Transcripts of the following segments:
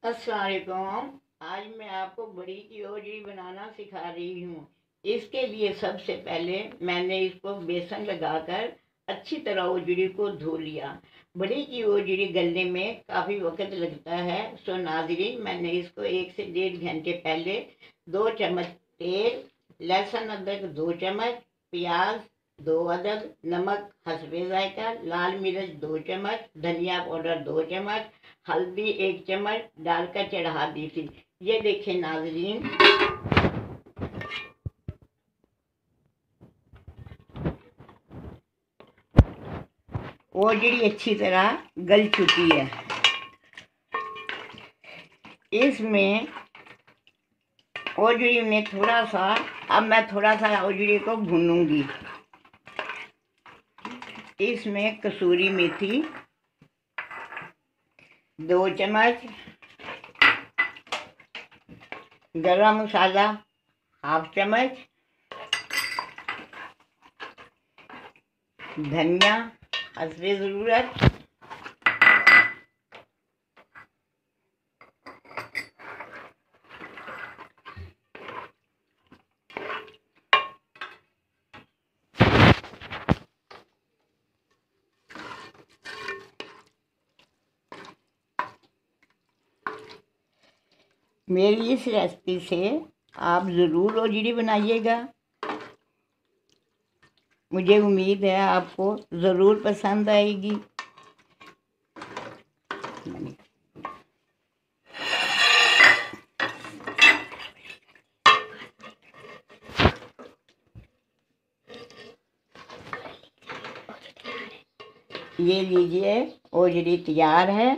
अस्सलाम वालेकुम। आज मैं आपको बड़ी की ओजड़ी बनाना सिखा रही हूँ। इसके लिए सबसे पहले मैंने इसको बेसन लगाकर अच्छी तरह ओजड़ी को धो लिया। बड़ी की ओजड़ी गलने में काफ़ी वक्त लगता है, सो नाज़रीन मैंने इसको 1 से 1.5 घंटे पहले 2 चम्मच तेल, लहसुन अदरक 2 चम्मच, प्याज 2 अदद, नमक हस्बे जायका, लाल मिर्च 2 चम्मच, धनिया पाउडर 2 चम्मच, हल्दी 1 चम्मच डालकर चढ़ा दी थी। ये देखें नाजरीन, ओजड़ी अच्छी तरह गल चुकी है। इसमें ओजड़ी में अब मैं थोड़ा सा ओजड़ी को भूनूंगी। इसमें कसूरी मेथी 2 चम्मच, गरम मसाला 1/2 चम्मच, धनिया हस्बे ज़रूरत, मेरी इस रेसिपी से आप ज़रूर ओजड़ी बनाइएगा। मुझे उम्मीद है आपको ज़रूर पसंद आएगी। ये लीजिए, ओजड़ी तैयार है।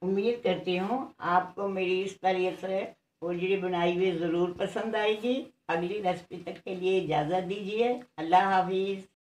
उम्मीद करती हूँ आपको मेरी इस तरह से ओजड़ी बनाई हुई ज़रूर पसंद आएगी। अगली रेसिपी तक के लिए इजाज़त दीजिए। अल्लाह हाफिज़।